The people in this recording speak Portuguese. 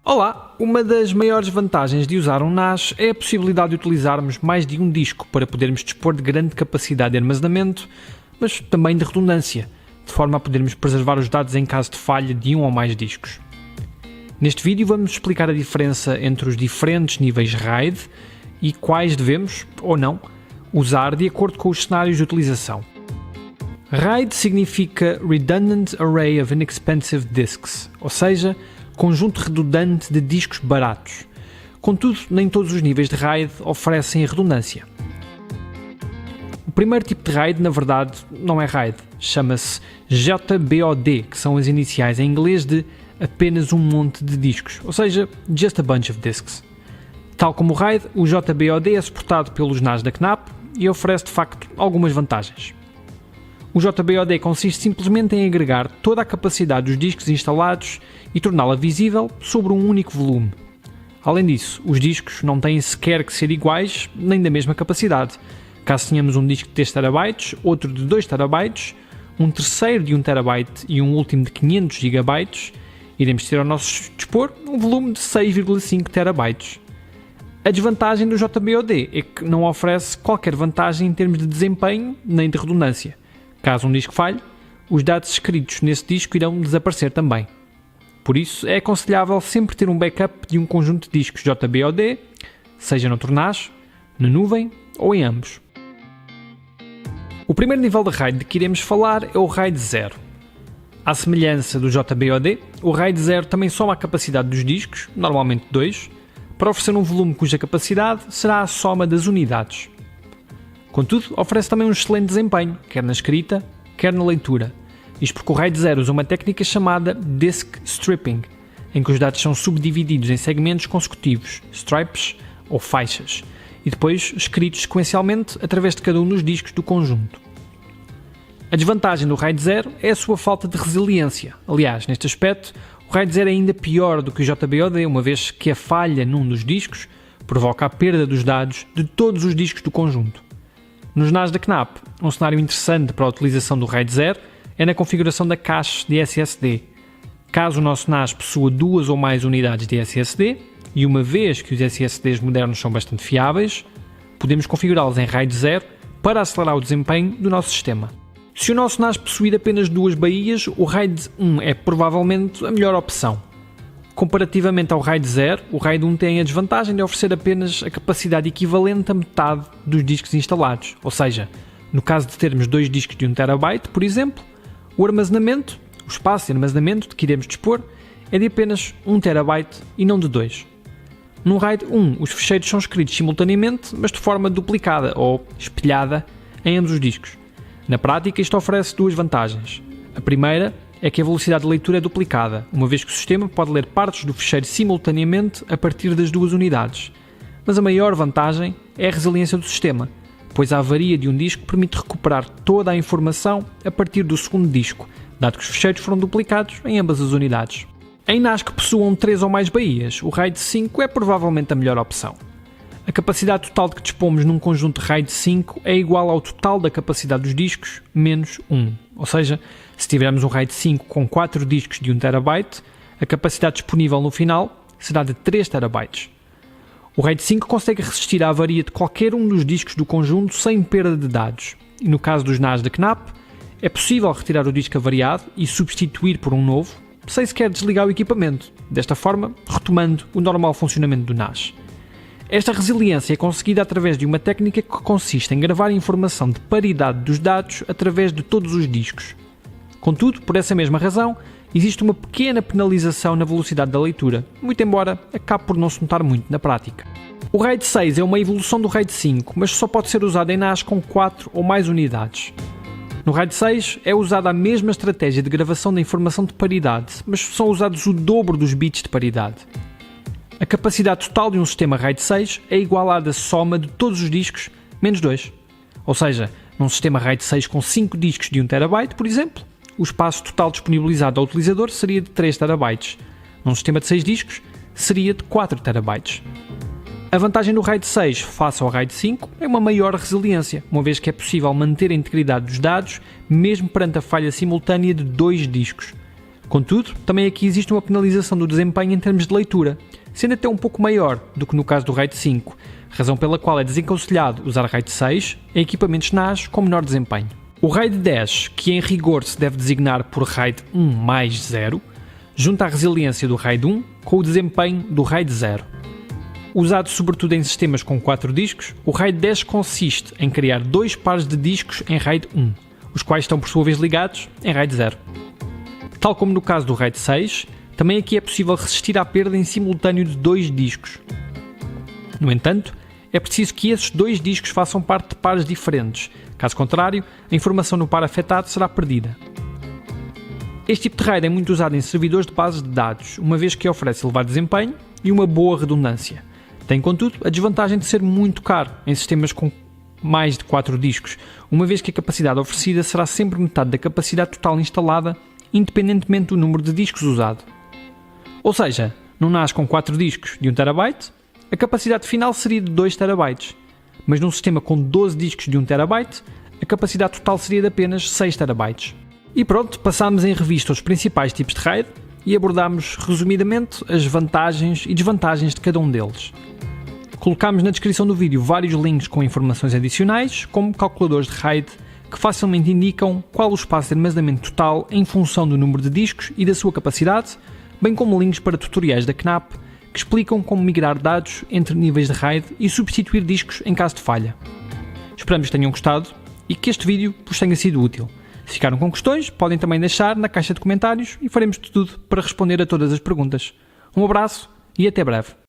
Olá! Uma das maiores vantagens de usar um NAS é a possibilidade de utilizarmos mais de um disco para podermos dispor de grande capacidade de armazenamento, mas também de redundância, de forma a podermos preservar os dados em caso de falha de um ou mais discos. Neste vídeo vamos explicar a diferença entre os diferentes níveis RAID e quais devemos, ou não, usar de acordo com os cenários de utilização. RAID significa Redundant Array of Inexpensive Disks, ou seja, conjunto redundante de discos baratos. Contudo, nem todos os níveis de RAID oferecem a redundância. O primeiro tipo de RAID, na verdade, não é RAID, chama-se JBOD, que são as iniciais em inglês de apenas um monte de discos, ou seja, Just a Bunch of Disks. Tal como o RAID, o JBOD é suportado pelos NAS da Knapp e oferece de facto algumas vantagens. O JBOD consiste simplesmente em agregar toda a capacidade dos discos instalados e torná-la visível sobre um único volume. Além disso, os discos não têm sequer que ser iguais nem da mesma capacidade. Caso tenhamos um disco de 3 TB, outro de 2 TB, um terceiro de 1 TB e um último de 500 GB, iremos ter ao nosso dispor um volume de 6,5 TB. A desvantagem do JBOD é que não oferece qualquer vantagem em termos de desempenho nem de redundância. Caso um disco falhe, os dados escritos nesse disco irão desaparecer também. Por isso, é aconselhável sempre ter um backup de um conjunto de discos JBOD, seja no NAS, na nuvem ou em ambos. O primeiro nível de RAID de que iremos falar é o RAID 0. À semelhança do JBOD, o RAID 0 também soma a capacidade dos discos, normalmente 2, para oferecer um volume cuja capacidade será a soma das unidades. Contudo, oferece também um excelente desempenho, quer na escrita, quer na leitura. Isto porque o RAID 0 usa uma técnica chamada Disk Stripping, em que os dados são subdivididos em segmentos consecutivos, stripes ou faixas, e depois escritos sequencialmente através de cada um dos discos do conjunto. A desvantagem do RAID 0 é a sua falta de resiliência. Aliás, neste aspecto, o RAID 0 é ainda pior do que o JBOD, uma vez que a falha num dos discos provoca a perda dos dados de todos os discos do conjunto. Nos NAS da Knapp, um cenário interessante para a utilização do RAID 0 é na configuração da cache de SSD. Caso o nosso NAS possua 2 ou mais unidades de SSD, e uma vez que os SSDs modernos são bastante fiáveis, podemos configurá-los em RAID 0 para acelerar o desempenho do nosso sistema. Se o nosso NAS possuir apenas 2 baías, o RAID 1 é provavelmente a melhor opção. Comparativamente ao RAID 0, o RAID 1 tem a desvantagem de oferecer apenas a capacidade equivalente a metade dos discos instalados, ou seja, no caso de termos 2 discos de 1 TB, por exemplo, o armazenamento, o espaço de armazenamento de que iremos dispor, é de apenas 1 TB e não de 2. No RAID 1, os ficheiros são escritos simultaneamente, mas de forma duplicada ou espelhada em ambos os discos. Na prática, isto oferece 2 vantagens. A primeira é que a velocidade de leitura é duplicada, uma vez que o sistema pode ler partes do ficheiro simultaneamente a partir das 2 unidades. Mas a maior vantagem é a resiliência do sistema, pois a avaria de um disco permite recuperar toda a informação a partir do segundo disco, dado que os ficheiros foram duplicados em ambas as unidades. Em NAS que possuam 3 ou mais baías, o RAID 5 é provavelmente a melhor opção. A capacidade total de que dispomos num conjunto RAID 5 é igual ao total da capacidade dos discos menos 1. Ou seja, se tivermos um RAID 5 com 4 discos de 1 TB, a capacidade disponível no final será de 3 TB. O RAID 5 consegue resistir à avaria de qualquer um dos discos do conjunto sem perda de dados. E no caso dos NAS da Knapp, é possível retirar o disco avariado e substituir por um novo, sem sequer desligar o equipamento, desta forma retomando o normal funcionamento do NAS. Esta resiliência é conseguida através de uma técnica que consiste em gravar a informação de paridade dos dados através de todos os discos. Contudo, por essa mesma razão, existe uma pequena penalização na velocidade da leitura, muito embora acabe por não se notar muito na prática. O RAID 6 é uma evolução do RAID 5, mas só pode ser usado em NAS com 4 ou mais unidades. No RAID 6 é usada a mesma estratégia de gravação da informação de paridade, mas são usados o dobro dos bits de paridade. A capacidade total de um sistema RAID 6 é igual à da soma de todos os discos menos 2. Ou seja, num sistema RAID 6 com 5 discos de 1 TB, por exemplo, o espaço total disponibilizado ao utilizador seria de 3 TB. Num sistema de 6 discos, seria de 4 TB. A vantagem do RAID 6 face ao RAID 5 é uma maior resiliência, uma vez que é possível manter a integridade dos dados mesmo perante a falha simultânea de 2 discos. Contudo, também aqui existe uma penalização do desempenho em termos de leitura, sendo até um pouco maior do que no caso do RAID 5, razão pela qual é desaconselhado usar RAID 6 em equipamentos NAS com menor desempenho. O RAID 10, que em rigor se deve designar por RAID 1 mais 0, junta a resiliência do RAID 1 com o desempenho do RAID 0. Usado sobretudo em sistemas com 4 discos, o RAID 10 consiste em criar 2 pares de discos em RAID 1, os quais estão por sua vez ligados em RAID 0. Tal como no caso do RAID 6, também aqui é possível resistir à perda em simultâneo de 2 discos. No entanto, é preciso que esses 2 discos façam parte de pares diferentes, caso contrário, a informação no par afetado será perdida. Este tipo de RAID é muito usado em servidores de bases de dados, uma vez que oferece elevado desempenho e uma boa redundância. Tem, contudo, a desvantagem de ser muito caro em sistemas com mais de 4 discos, uma vez que a capacidade oferecida será sempre metade da capacidade total instalada, independentemente do número de discos usado. Ou seja, num NAS com 4 discos de 1 TB, a capacidade final seria de 2 TB, mas num sistema com 12 discos de 1 TB, a capacidade total seria de apenas 6 TB. E pronto, passámos em revista os principais tipos de RAID e abordámos resumidamente as vantagens e desvantagens de cada um deles. Colocámos na descrição do vídeo vários links com informações adicionais, como calculadores de RAID, que facilmente indicam qual o espaço de armazenamento total em função do número de discos e da sua capacidade, bem como links para tutoriais da KNAP, que explicam como migrar dados entre níveis de RAID e substituir discos em caso de falha. Esperamos que tenham gostado e que este vídeo vos tenha sido útil. Se ficaram com questões, podem também deixar na caixa de comentários e faremos de tudo para responder a todas as perguntas. Um abraço e até breve.